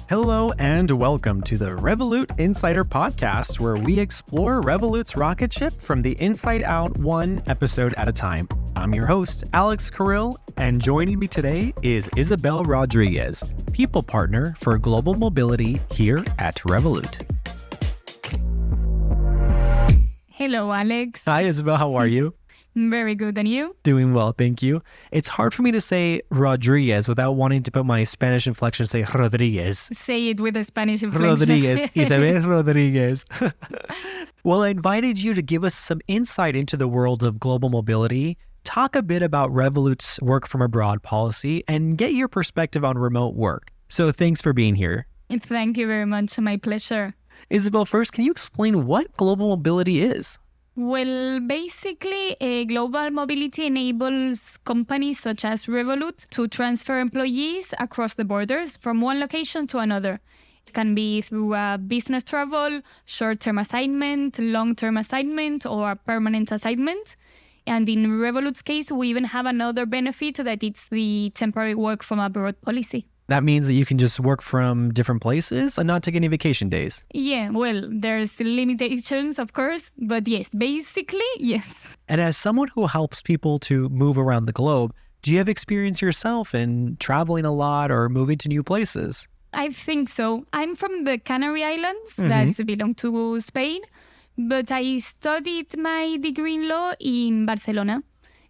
Hello and welcome to the Revolut Insider Podcast, where we explore Revolut's rocket ship from the inside out, one episode at a time. I'm your host, Alex Carrill, and joining me today is Isabel Rodriguez, People Partner for Global Mobility here at Revolut. Hello, Alex. Hi, Isabel. How are you? Very good. And you? Doing well, thank you. It's hard for me to say Rodriguez without wanting to put my Spanish inflection and say Rodriguez. Say it with a Spanish inflection. Rodriguez. Isabel Rodriguez. Well, I invited you to give us some insight into the world of global mobility, talk a bit about Revolut's work from abroad policy, and get your perspective on remote work. So thanks for being here. Thank you very much. My pleasure. Isabel, first, can you explain what global mobility is? Well, basically, global mobility enables companies such as Revolut to transfer employees across the borders from one location to another. It can be through a business travel, short-term assignment, long-term assignment, or a permanent assignment. And in Revolut's case, we even have another benefit that it's the temporary work from abroad policy. That means that you can just work from different places and not take any vacation days. Yeah, well, there's limitations, of course, but yes, basically, yes. And as someone who helps people to move around the globe, do you have experience yourself in traveling a lot or moving to new places? I think so. I'm from the Canary Islands, that belong to Spain, but I studied my degree in law in Barcelona.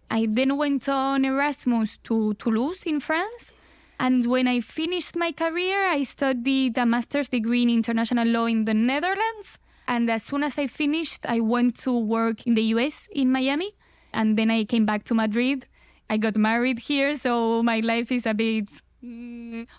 I then went on Erasmus to Toulouse in France. And when I finished my career, I studied a master's degree in international law in the Netherlands. And as soon as I finished, I went to work in the US in Miami. And then I came back to Madrid. I got married here, so my life is a bit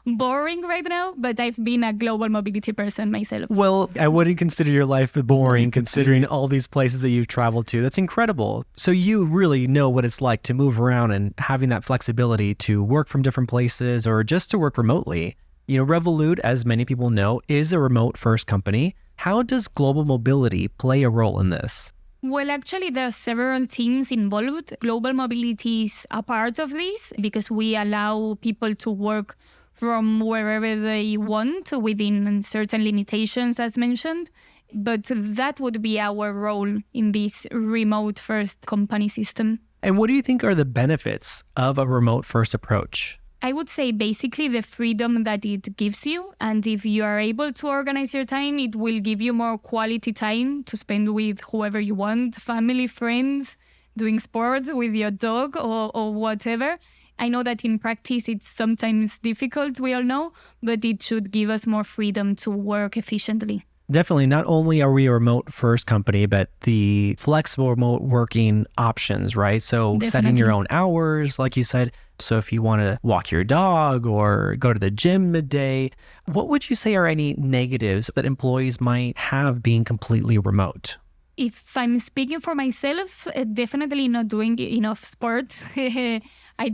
boring right now, but I've been a global mobility person myself. Well, I wouldn't consider your life boring considering all these places that you've traveled to. That's incredible. So you really know what it's like to move around and having that flexibility to work from different places or just to work remotely. You know, Revolut, as many people know, is a remote first company. How does global mobility play a role in this? Well, actually, there are several teams involved. Global mobility is a part of this because we allow people to work from wherever they want within certain limitations, as mentioned. But that would be our role in this remote first company system. And what do you think are the benefits of a remote first approach? I would say basically the freedom that it gives you. And if you are able to organize your time, it will give you more quality time to spend with whoever you want, family, friends, doing sports with your dog or whatever. I know that in practice, it's sometimes difficult, we all know, but it should give us more freedom to work efficiently. Definitely. Not only are we a remote first company, but the flexible remote working options, right? So setting your own hours, like you said. So if you want to walk your dog or go to the gym midday, what would you say are any negatives that employees might have being completely remote? If I'm speaking for myself, definitely not doing enough sports. I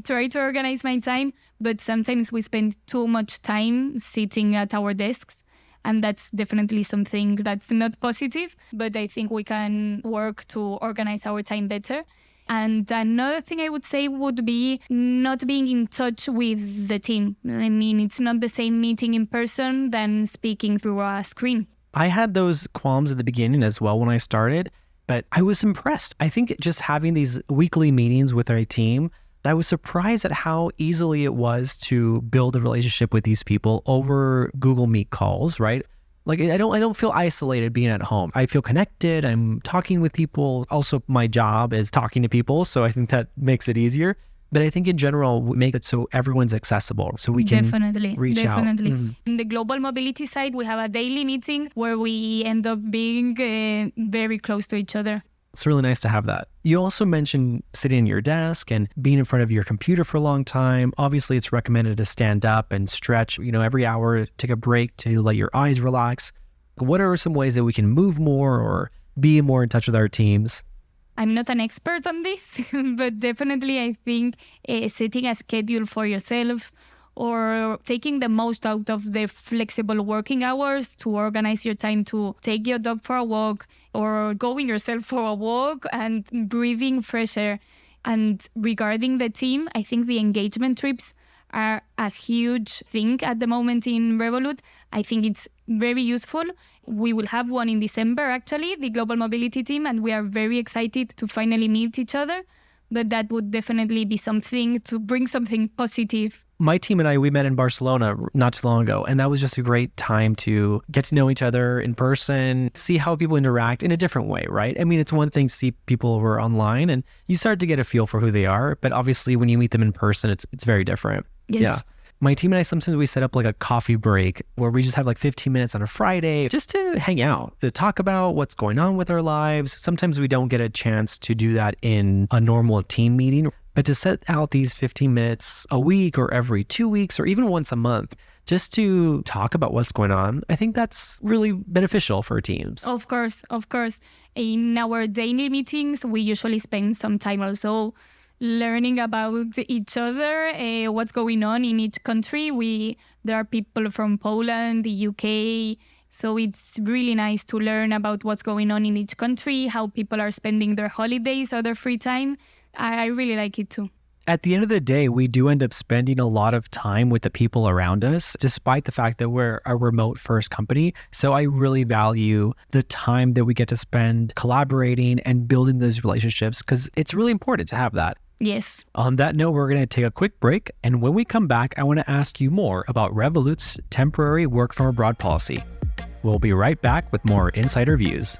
try to organize my time, but sometimes we spend too much time sitting at our desks. And that's definitely something that's not positive, but I think we can work to organize our time better. And another thing I would say would be not being in touch with the team. I mean, it's not the same meeting in person than speaking through a screen. I had those qualms at the beginning as well when I started, but I was impressed. I think just having these weekly meetings with our team, I was surprised at how easily it was to build a relationship with these people over Google Meet calls, right? Like I don't feel isolated being at home. I feel connected. I'm talking with people. Also, my job is talking to people, so I think that makes it easier. But I think in general, we make it so everyone's accessible, so we can reach out. In the global mobility side, we have a daily meeting where we end up being very close to each other. It's really nice to have that. You also mentioned sitting at your desk and being in front of your computer for a long time. Obviously, it's recommended to stand up and stretch, every hour, take a break to let your eyes relax. What are some ways that we can move more or be more in touch with our teams? I'm not an expert on this, but definitely I think setting a schedule for yourself or taking the most out of the flexible working hours to organize your time to take your dog for a walk or going yourself for a walk and breathing fresh air. And regarding the team, I think the engagement trips are a huge thing at the moment in Revolut. I think it's very useful. We will have one in December, actually, the Global Mobility team, and we are very excited to finally meet each other. But that would definitely be something to bring something positive. My team and I, we met in Barcelona not too long ago, and that was just a great time to get to know each other in person, see how people interact in a different way, right? I mean, it's one thing to see people over online and you start to get a feel for who they are, but obviously when you meet them in person, it's very different. Yes. Yeah. My team and I, sometimes we set up like a coffee break where we just have like 15 minutes on a Friday just to hang out, to talk about what's going on with our lives. Sometimes we don't get a chance to do that in a normal team meeting, but to set out these 15 minutes a week or every 2 weeks or even once a month just to talk about what's going on, I think that's really beneficial for teams. Of course. In our daily meetings, we usually spend some time also learning about each other, what's going on in each country. There are people from Poland, the UK, so it's really nice to learn about what's going on in each country, how people are spending their holidays or their free time. I really like it too. At the end of the day, we do end up spending a lot of time with the people around us, despite the fact that we're a remote first company. So I really value the time that we get to spend collaborating and building those relationships because it's really important to have that. Yes. On that note, we're going to take a quick break. And when we come back, I want to ask you more about Revolut's temporary work from abroad policy. We'll be right back with more insider views.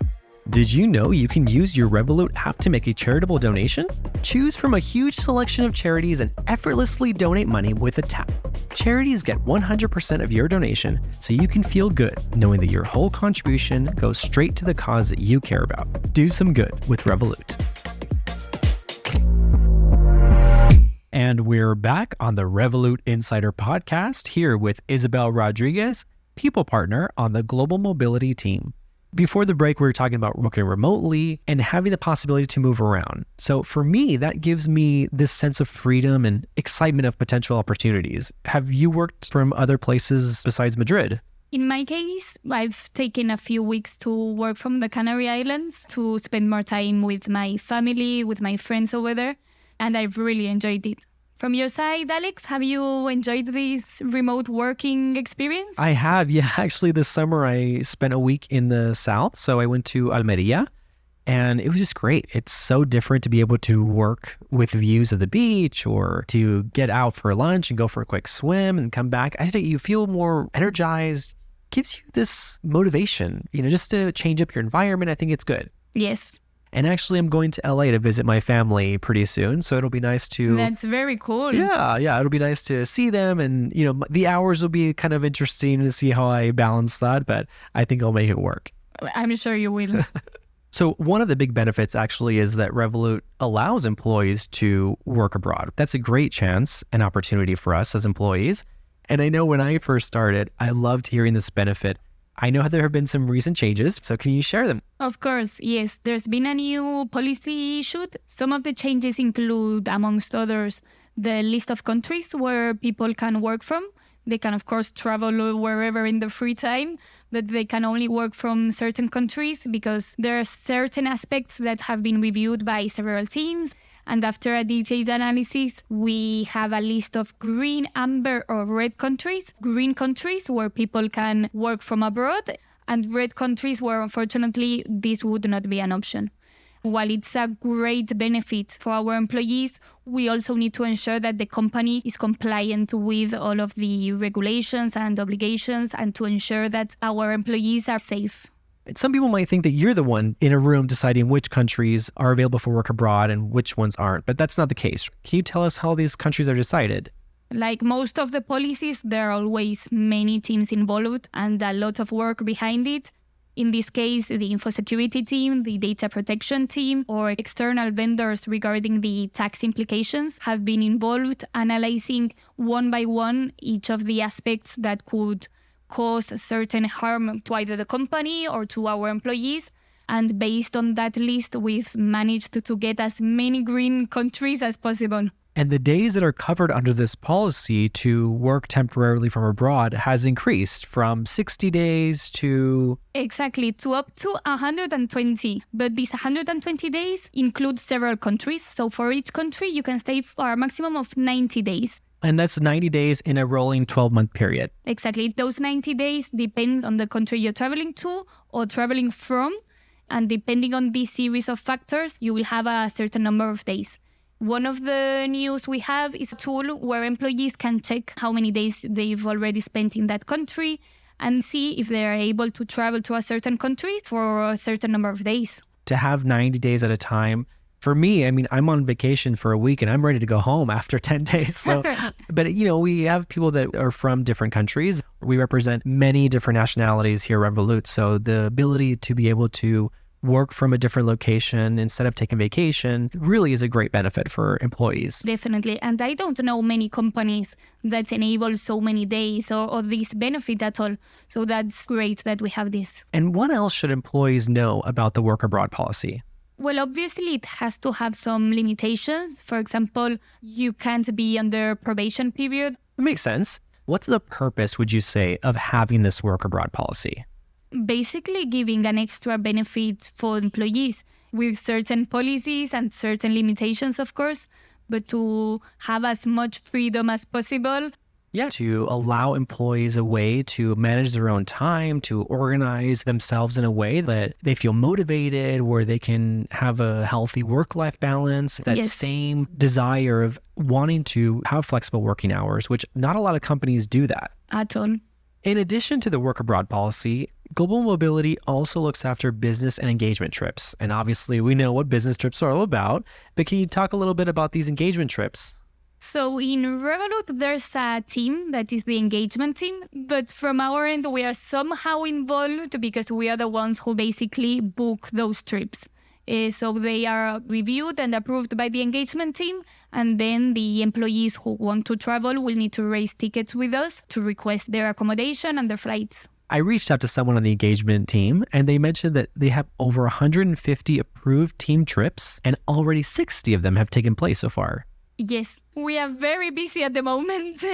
Did you know you can use your Revolut app to make a charitable donation? Choose from a huge selection of charities and effortlessly donate money with a tap. Charities get 100% of your donation, so you can feel good knowing that your whole contribution goes straight to the cause that you care about. Do some good with Revolut. And we're back on the Revolut Insider Podcast here with Isabel Rodriguez, people partner on the Global Mobility team. Before the break, we were talking about working remotely and having the possibility to move around. So for me, that gives me this sense of freedom and excitement of potential opportunities. Have you worked from other places besides Madrid? In my case, I've taken a few weeks to work from the Canary Islands to spend more time with my family, with my friends over there, and I've really enjoyed it. From your side, Alex, have you enjoyed this remote working experience? I have, yeah. Actually, this summer I spent a week in the south. So I went to Almeria and it was just great. It's so different to be able to work with views of the beach or to get out for lunch and go for a quick swim and come back. I think you feel more energized, gives you this motivation, just to change up your environment. I think it's good. Yes. And actually, I'm going to LA to visit my family pretty soon. So it'll be nice to... That's very cool. Yeah. It'll be nice to see them. And, the hours will be kind of interesting to see how I balance that. But I think I'll make it work. I'm sure you will. So one of the big benefits actually is that Revolut allows employees to work abroad. That's a great chance and opportunity for us as employees. And I know when I first started, I loved hearing this benefit. I know there have been some recent changes, so can you share them? Of course, yes. There's been a new policy issued. Some of the changes include, amongst others, the list of countries where people can work from. They can, of course, travel wherever in their free time, but they can only work from certain countries because there are certain aspects that have been reviewed by several teams. And after a detailed analysis, we have a list of green, amber, or red countries. Green countries where people can work from abroad, and red countries where, unfortunately, this would not be an option. While it's a great benefit for our employees, we also need to ensure that the company is compliant with all of the regulations and obligations and to ensure that our employees are safe. Some people might think that you're the one in a room deciding which countries are available for work abroad and which ones aren't, but that's not the case. Can you tell us how these countries are decided? Like most of the policies, there are always many teams involved and a lot of work behind it. In this case, the infosecurity team, the data protection team, or external vendors regarding the tax implications have been involved, analyzing one by one each of the aspects that could cause certain harm to either the company or to our employees. And based on that list, we've managed to get as many green countries as possible. And the days that are covered under this policy to work temporarily from abroad has increased from 60 days to... Exactly, to up to 120. But these 120 days include several countries. So for each country, you can stay for a maximum of 90 days. And that's 90 days in a rolling 12-month period. Exactly. Those 90 days depends on the country you're traveling to or traveling from. And depending on this series of factors, you will have a certain number of days. One of the news we have is a tool where employees can check how many days they've already spent in that country and see if they are able to travel to a certain country for a certain number of days. To have 90 days at a time, for me, I mean, I'm on vacation for a week and I'm ready to go home after 10 days. So, but we have people that are from different countries. We represent many different nationalities here at Revolut. So the ability to be able to work from a different location instead of taking vacation really is a great benefit for employees. Definitely. And I don't know many companies that enable so many days or this benefit at all. So that's great that we have this. And what else should employees know about the work abroad policy? Well, obviously, it has to have some limitations. For example, you can't be under probation period. It makes sense. What's the purpose, would you say, of having this work abroad policy? Basically giving an extra benefit for employees with certain policies and certain limitations, of course, but to have as much freedom as possible. Yeah, to allow employees a way to manage their own time, to organize themselves in a way that they feel motivated, where they can have a healthy work-life balance, that same desire of wanting to have flexible working hours, which not a lot of companies do that. At all. In addition to the work abroad policy, Global Mobility also looks after business and engagement trips. And obviously, we know what business trips are all about, but can you talk a little bit about these engagement trips? So in Revolut, there's a team that is the engagement team. But from our end, we are somehow involved because we are the ones who basically book those trips. So they are reviewed and approved by the engagement team. And then the employees who want to travel will need to raise tickets with us to request their accommodation and their flights. I reached out to someone on the engagement team, and they mentioned that they have over 150 approved team trips, and already 60 of them have taken place so far. Yes, we are very busy at the moment.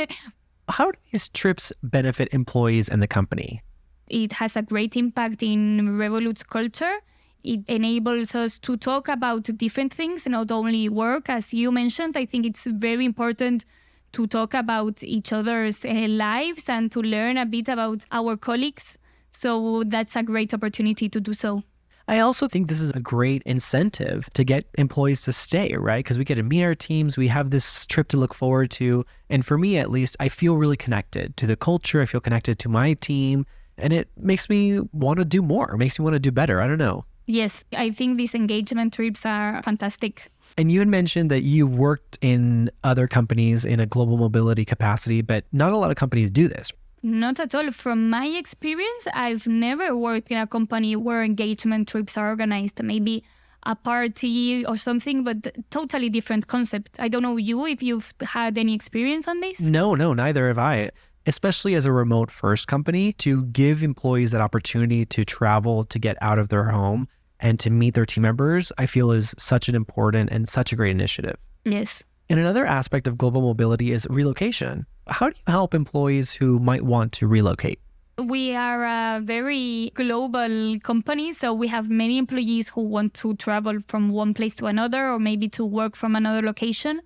How do these trips benefit employees and the company? It has a great impact in Revolut's culture. It enables us to talk about different things, not only work. As you mentioned, I think it's very important to talk about each other's lives and to learn a bit about our colleagues. So that's a great opportunity to do so. I also think this is a great incentive to get employees to stay, right? Because we get to meet our teams, we have this trip to look forward to. And for me, at least, I feel really connected to the culture. I feel connected to my team. And it makes me want to do more. It makes me want to do better. I don't know. Yes, I think these engagement trips are fantastic. And you had mentioned that you've worked in other companies in a global mobility capacity, but not a lot of companies do this. Not at all. From my experience, I've never worked in a company where engagement trips are organized. Maybe a party or something, but totally different concept. I don't know if you've had any experience on this? No, neither have I. Especially as a remote first company, to give employees that opportunity to travel, to get out of their home and to meet their team members, I feel is such an important and such a great initiative. Yes. And another aspect of global mobility is relocation. How do you help employees who might want to relocate? We are a very global company, so we have many employees who want to travel from one place to another or maybe to work from another location.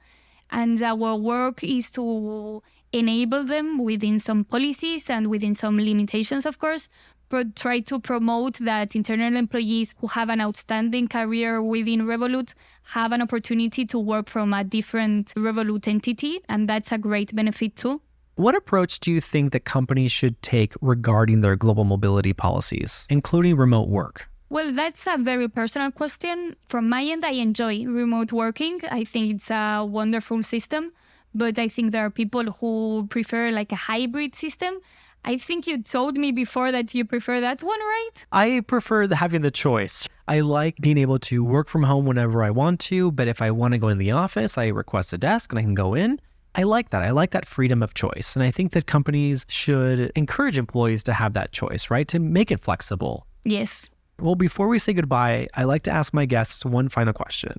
And our work is to enable them within some policies and within some limitations, of course, but try to promote that internal employees who have an outstanding career within Revolut have an opportunity to work from a different Revolut entity. And that's a great benefit too. What approach do you think that companies should take regarding their global mobility policies, including remote work? Well, that's a very personal question. From my end, I enjoy remote working. I think it's a wonderful system, but I think there are people who prefer like a hybrid system. I think you told me before that you prefer that one, right? I prefer having the choice. I like being able to work from home whenever I want to, but if I want to go in the office, I request a desk and I can go in. I like that. I like that freedom of choice. And I think that companies should encourage employees to have that choice, right? To make it flexible. Yes. Well, before we say goodbye, I like to ask my guests one final question.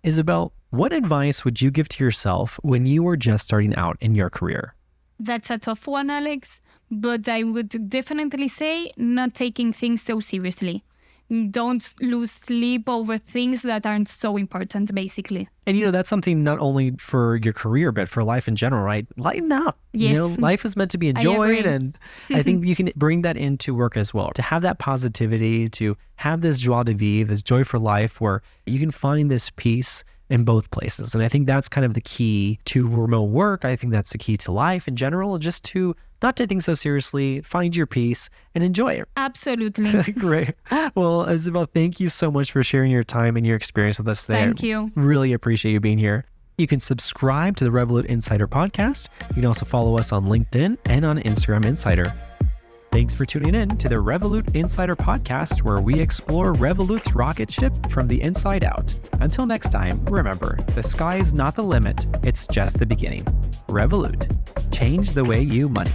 Isabel, what advice would you give to yourself when you were just starting out in your career? That's a tough one, Alex. But I would definitely say not taking things so seriously. don't lose sleep over things that aren't so important, basically. And, that's something not only for your career, but for life in general, right? Lighten up. Yes. Life is meant to be enjoyed. And I think you can bring that into work as well, to have that positivity, to have this joie de vivre, this joy for life, where you can find this peace in both places. And I think that's kind of the key to remote work. I think that's the key to life in general, just to not take things so seriously, find your peace and enjoy it. Absolutely. Great. Well, Isabel, thank you so much for sharing your time and your experience with us today. Thank you. Really appreciate you being here. You can subscribe to the Revolut Insider podcast. You can also follow us on LinkedIn and on Instagram Insider. Thanks for tuning in to the Revolut Insider podcast, where we explore Revolut's rocket ship from the inside out. Until next time, remember, the sky is not the limit, it's just the beginning. Revolut. Change the way you money.